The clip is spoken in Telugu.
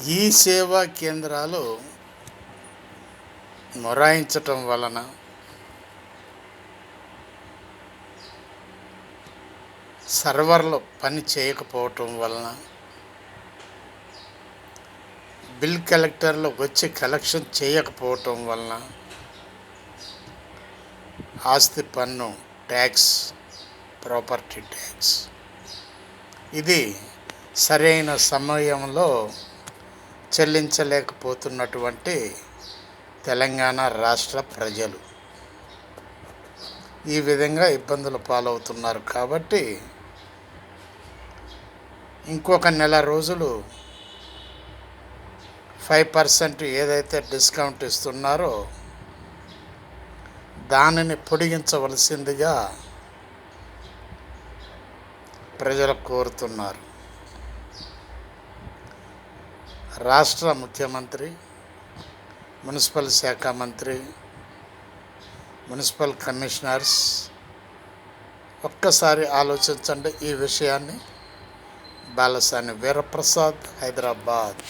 ఈ సేవా కేంద్రాలు మొరాయించటం వలన సర్వర్లు పని చేయకపోవటం వలన బిల్ కలెక్టర్లు వచ్చి కలెక్షన్ చేయకపోవటం వలన ఆస్తి పన్ను ట్యాక్స్, ప్రాపర్టీ ట్యాక్స్ ఇది సరైన సమయంలో చెల్లించలేకపోతున్నటువంటి తెలంగాణ రాష్ట్ర ప్రజలు ఈ విధంగా ఇబ్బందులు పాలవుతున్నారు. కాబట్టి ఇంకొక నెల రోజులు 5% ఏదైతే డిస్కౌంట్ ఇస్తున్నారో దానిని పొడిగించవలసిందిగా ప్రజలు కోరుతున్నారు. రాష్ట్ర ముఖ్యమంత్రి, మున్సిపల్ శాఖ మంత్రి, మున్సిపల్ కమిషనర్స్ ఒక్కసారి ఆలోచించండి ఈ విషయాన్ని. బాలసాని వీరప్రసాద్, హైదరాబాద్.